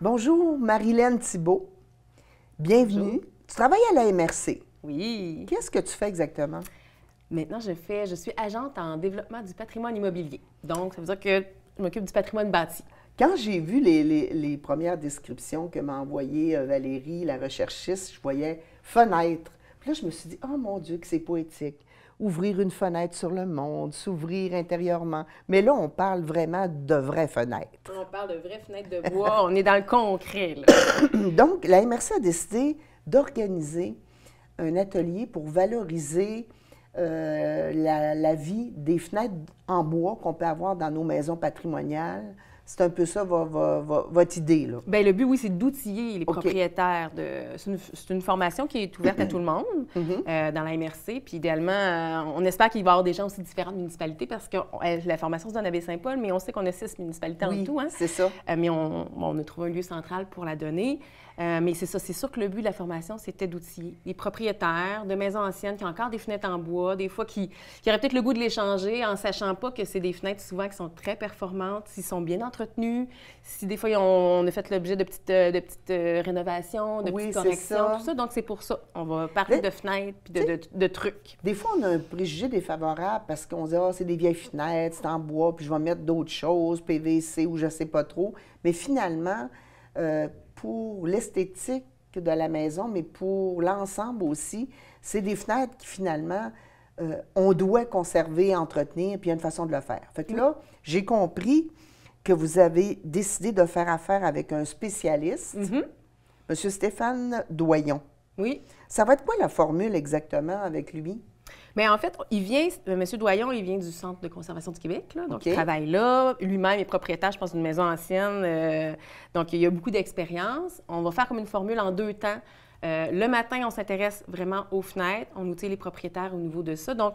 Bonjour, Marilène Thibault. Bienvenue. Bonjour. Tu travailles à la MRC. Oui. Qu'est-ce que tu fais exactement? Maintenant, je suis agente en développement du patrimoine immobilier. Donc, ça veut dire que je m'occupe du patrimoine bâti. Quand j'ai vu les premières descriptions que m'a envoyées Valérie, la recherchiste, je voyais fenêtre. Puis là, je me suis dit, oh mon Dieu, que c'est poétique. Ouvrir une fenêtre sur le monde, s'ouvrir intérieurement. Mais là, on parle vraiment de vraies fenêtres. On parle de vraies fenêtres de bois. On est dans le concret, là. Donc, la MRC a décidé d'organiser un atelier pour valoriser la vie des fenêtres en bois qu'on peut avoir dans nos maisons patrimoniales. C'est un peu ça votre idée, là. Bien, le but, oui, c'est d'outiller les OK. propriétaires. C'est une formation qui est ouverte à tout le monde dans la MRC. Puis idéalement, on espère qu'il va y avoir des gens aussi de différentes municipalités parce que la formation se donne à Baie-Saint-Paul, mais on sait qu'on a 6 municipalités Oui, en tout. Hein? c'est ça. Mais on a trouvé un lieu central pour la donner. Mais c'est ça, c'est sûr que le but de la formation, c'était d'outiller les propriétaires de maisons anciennes qui ont encore des fenêtres en bois, des fois qui auraient peut-être le goût de les changer en sachant pas que c'est des fenêtres souvent qui sont très performantes, s'ils sont bien entretenues, si des fois on a fait l'objet de petites rénovations, de Oui, petites c'est corrections, ça. tout ça. Donc, c'est pour ça. On va parler de fenêtres puis de trucs. Des fois, on a un préjugé défavorable parce qu'on se dit, ah, c'est des vieilles fenêtres, c'est en bois, puis je vais mettre d'autres choses, PVC ou je ne sais pas trop. Mais finalement, pour l'esthétique de la maison, mais pour l'ensemble aussi, c'est des fenêtres qui, finalement, on doit conserver, entretenir, puis il y a une façon de le faire. Fait que là, j'ai compris que vous avez décidé de faire affaire avec un spécialiste, M. Stéphane Doyon. Oui. Ça va être quoi la formule exactement avec lui? Bien, en fait, M. Doyon, il vient du Centre de conservation du Québec, là, donc OK. il travaille là. Lui-même est propriétaire, je pense, d'une maison ancienne, donc il a beaucoup d'expérience. On va faire comme une formule en 2 temps. Le matin, on s'intéresse vraiment aux fenêtres, on outille les propriétaires au niveau de ça. Donc,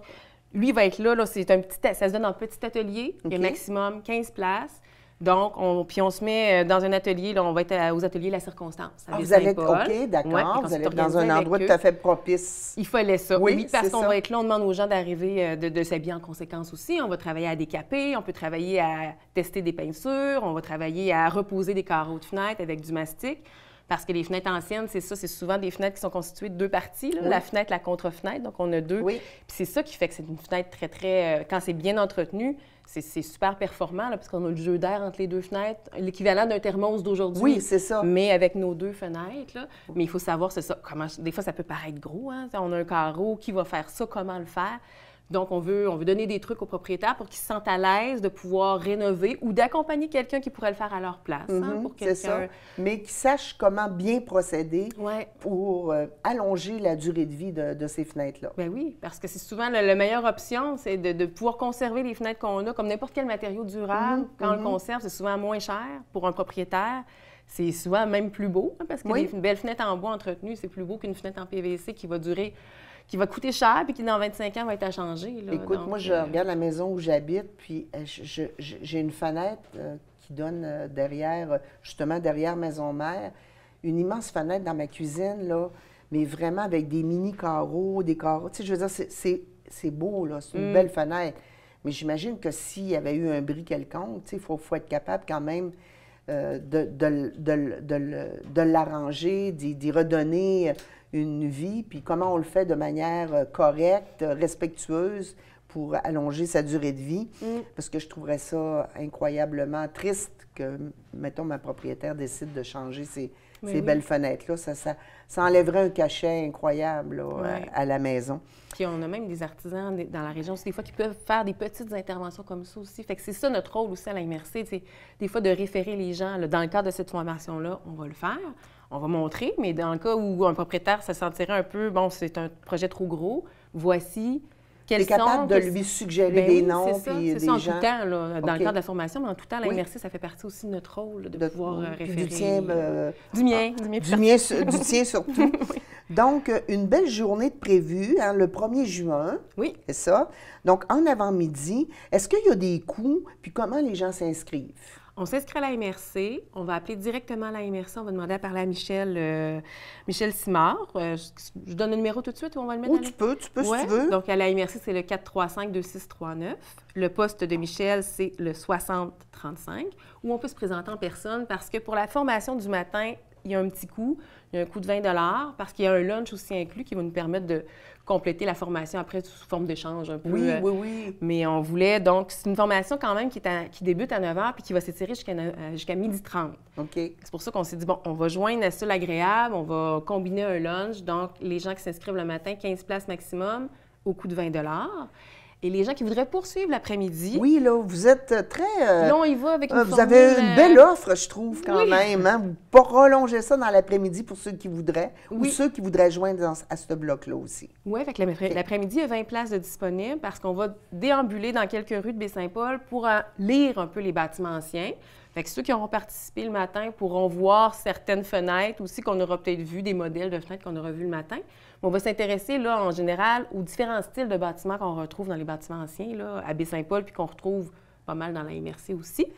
lui, il va être là, ça se donne en petit atelier, il y a OK. maximum 15 places. Donc, on se met dans un atelier, là, on va être aux ateliers La Circonstance. À Vous allez être, Baie-Saint-Paul. OK, d'accord. Ouais, Vous allez être dans organisé un avec endroit eux. tout à fait propice. Il fallait ça, Oui, oui, parce c'est qu'on ça. va être là, on demande aux gens d'arriver, de s'habiller en conséquence aussi. On va travailler à décaper, on peut travailler à tester des peintures, on va travailler à reposer des carreaux de fenêtres avec du mastic. Parce que les fenêtres anciennes, c'est ça, c'est souvent des fenêtres qui sont constituées de 2 parties, là, Oui. la fenêtre, la contre-fenêtre, donc on a 2. Oui. Puis c'est ça qui fait que c'est une fenêtre très, quand c'est bien entretenu, c'est super performant, là, parce qu'on a le jeu d'air entre les 2 fenêtres, l'équivalent d'un thermos d'aujourd'hui. Oui, c'est ça. Mais avec nos 2 fenêtres, là. Mais il faut savoir, c'est ça, des fois, ça peut paraître gros, hein? On a un carreau, qui va faire ça, comment le faire? Donc, on veut donner des trucs aux propriétaires pour qu'ils se sentent à l'aise de pouvoir rénover ou d'accompagner quelqu'un qui pourrait le faire à leur place. Hein, pour C'est ça. Mais qui sache comment bien procéder Oui. pour allonger la durée de vie de ces fenêtres-là. Bien oui, parce que c'est souvent la meilleure option, c'est de pouvoir conserver les fenêtres qu'on a, comme n'importe quel matériau durable. Quand on le conserve, c'est souvent moins cher pour un propriétaire. C'est souvent même plus beau, hein, parce que Oui. une belle fenêtre en bois entretenue, c'est plus beau qu'une fenêtre en PVC qui va durer, qui va coûter cher, puis qui, dans 25 ans, va être à changer. Là. Écoute, Donc, moi, je regarde la maison où j'habite, puis j'ai une fenêtre qui donne justement derrière Maison Mère, une immense fenêtre dans ma cuisine, là, mais vraiment avec des mini-carreaux, des carreaux. Tu sais, je veux dire, c'est beau, là, c'est une belle fenêtre. Mais j'imagine que s'il y avait eu un bris quelconque, tu sais, il faut être capable quand même de l'arranger, d'y redonner une vie, puis comment on le fait de manière correcte, respectueuse pour allonger sa durée de vie. Parce que je trouverais ça incroyablement triste que, mettons, ma propriétaire décide de changer ces belles fenêtres-là. Ça enlèverait un cachet incroyable là, à la maison. Puis on a même des artisans dans la région aussi, des fois, qui peuvent faire des petites interventions comme ça aussi. Fait que c'est ça notre rôle aussi à la MRC, c'est des fois de référer les gens. Là, dans le cadre de cette formation-là, on va le faire, on va montrer, mais dans le cas où un propriétaire se sentirait un peu, bon, c'est un projet trop gros, voici quels Tu es capable de lui suggérer des noms puis des gens. C'est ça, en tout temps, là, dans le OK. cadre de la formation, mais en tout temps, la Oui. MRC, ça fait partie aussi de notre rôle, là, de pouvoir puis référer. du tien, du mien du tien surtout. Donc, une belle journée de prévue, hein, le 1er juin. Oui. C'est ça. Donc, en avant-midi, est-ce qu'il y a des coûts, puis comment les gens s'inscrivent? On s'inscrit à la MRC, on va appeler directement la MRC, on va demander à parler à Michel Simard. Je donne le numéro tout de suite ou on va le mettre Ou tu peux si tu veux. Donc, à la MRC, c'est le 435-2639. Le poste de Michel, c'est le 6035, où on peut se présenter en personne parce que pour la formation du matin, il y a un petit coût, il y a un coût de 20 parce qu'il y a un lunch aussi inclus qui va nous permettre de compléter la formation après sous forme d'échange un peu. Oui. Mais on voulait, donc, c'est une formation quand même qui débute à 9 h puis qui va s'étirer jusqu'à 12h30. OK. C'est pour ça qu'on s'est dit, bon, on va joindre à ça l'agréable, on va combiner un lunch. Donc, les gens qui s'inscrivent le matin, 15 places maximum, au coût de 20 Et les gens qui voudraient poursuivre l'après-midi... Oui, là, vous êtes très... là, on y va avec une vous formule, avez une belle offre, je trouve, quand même. Hein? Vous prolongez ça dans l'après-midi pour ceux qui voudraient, ou ceux qui voudraient joindre à ce bloc-là aussi. Oui, avec l'après-midi, il y a 20 places de disponibles parce qu'on va déambuler dans quelques rues de Baie-Saint-Paul pour lire un peu les bâtiments anciens. Fait que ceux qui auront participé le matin pourront voir certaines fenêtres aussi qu'on aura peut-être vu, des modèles de fenêtres qu'on aura vus le matin. Mais on va s'intéresser, là, en général, aux différents styles de bâtiments qu'on retrouve dans les bâtiments anciens, là, à Baie-Saint-Paul, puis qu'on retrouve pas mal dans la MRC aussi.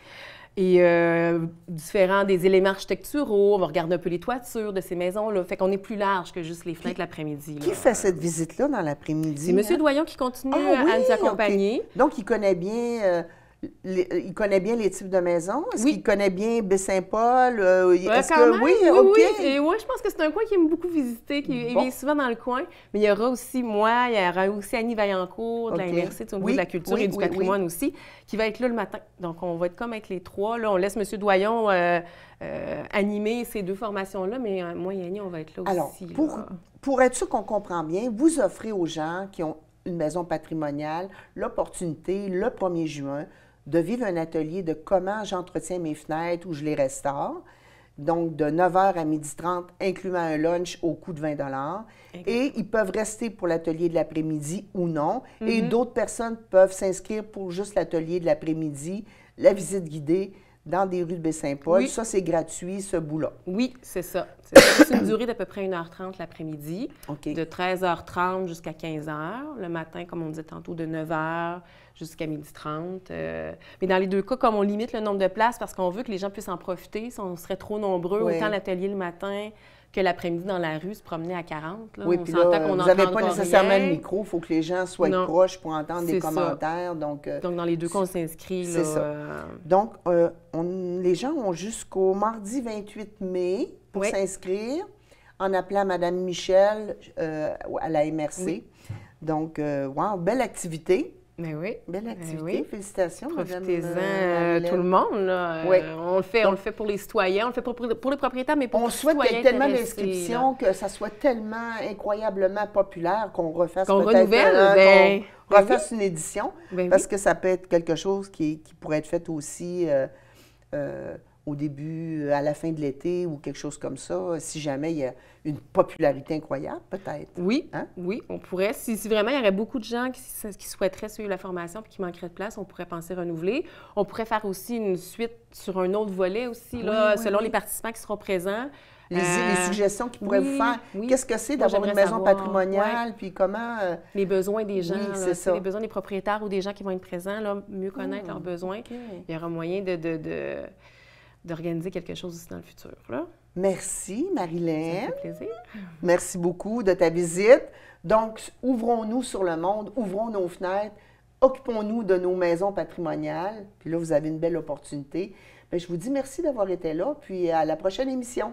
Et différents des éléments architecturaux, on va regarder un peu les toitures de ces maisons-là. Fait qu'on est plus large que juste les fenêtres l'après-midi. Qui fait cette visite-là dans l'après-midi? C'est M. Doyon qui continue à nous accompagner. Okay. Donc, il connaît bien... il connaît bien les types de maisons? Est-ce qu'il connaît bien Baie-Saint-Paul? Est-ce que... Oui, OK. Et ouais, je pense que c'est un coin qu'il aime beaucoup visiter, qu'il vient souvent dans le coin. Mais il y aura aussi moi, il y aura aussi Annie Vaillancourt de la MRC, au niveau de la culture et du patrimoine aussi, qui va être là le matin. Donc, on va être comme avec les trois. Là, on laisse M. Doyon animer ces deux formations-là, mais moi et Annie, on va être là aussi. Alors, pour être sûr qu'on comprend bien, vous offrez aux gens qui ont une maison patrimoniale l'opportunité, le 1er juin, de vivre un atelier de comment j'entretiens mes fenêtres ou je les restaure. Donc, de 9 h à 12h30, incluant un lunch au coût de 20 $. Et ils peuvent rester pour l'atelier de l'après-midi ou non. Et d'autres personnes peuvent s'inscrire pour juste l'atelier de l'après-midi, la visite guidée dans des rues de Baie-Saint-Paul. Ça, c'est gratuit, ce bout-là. Oui, c'est ça. C'est une durée d'à peu près 1h30 l'après-midi, de 13h30 jusqu'à 15h. Le matin, comme on disait tantôt, de 9h jusqu'à 12h30. Mais dans les deux cas, comme on limite le nombre de places parce qu'on veut que les gens puissent en profiter, si on serait trop nombreux, autant l'atelier le matin que l'après-midi dans la rue, se promener à 40. Là. Oui, puis là, vous n'avez pas nécessairement le micro. Il faut que les gens soient proches pour entendre des commentaires. Donc, dans les deux cas, on s'inscrit. C'est ça. Donc, les gens ont jusqu'au mardi 28 mai pour s'inscrire en appelant Mme Michel à la MRC. Donc, wow, belle activité. Mais oui. Belle activité. Félicitations, profitez-en, tout le monde. Là. On le fait pour les citoyens, on le fait pour les propriétaires, mais pour les citoyens. On souhaite qu'il y ait tellement d'inscriptions, que ça soit tellement incroyablement populaire qu'on refasse une édition, parce que ça peut être quelque chose qui pourrait être fait aussi au début, à la fin de l'été ou quelque chose comme ça, si jamais il y a une popularité incroyable, peut-être. Oui, oui, on pourrait. Si vraiment il y aurait beaucoup de gens qui souhaiteraient suivre la formation et qui manqueraient de place, on pourrait penser renouveler. On pourrait faire aussi une suite sur un autre volet aussi, selon les participants qui seront présents. Les suggestions qu'ils pourraient vous faire. Qu'est-ce que c'est d'avoir une maison patrimoniale, puis comment... les besoins des gens, c'est ça. Les besoins des propriétaires ou des gens qui vont être présents, là, mieux connaître leurs besoins. Il y aura moyen d'organiser quelque chose aussi dans le futur. Là. Merci, Marilyn. Ça fait plaisir. Merci beaucoup de ta visite. Donc, ouvrons-nous sur le monde, ouvrons nos fenêtres, occupons-nous de nos maisons patrimoniales. Puis là, vous avez une belle opportunité. Bien, je vous dis merci d'avoir été là, puis à la prochaine émission.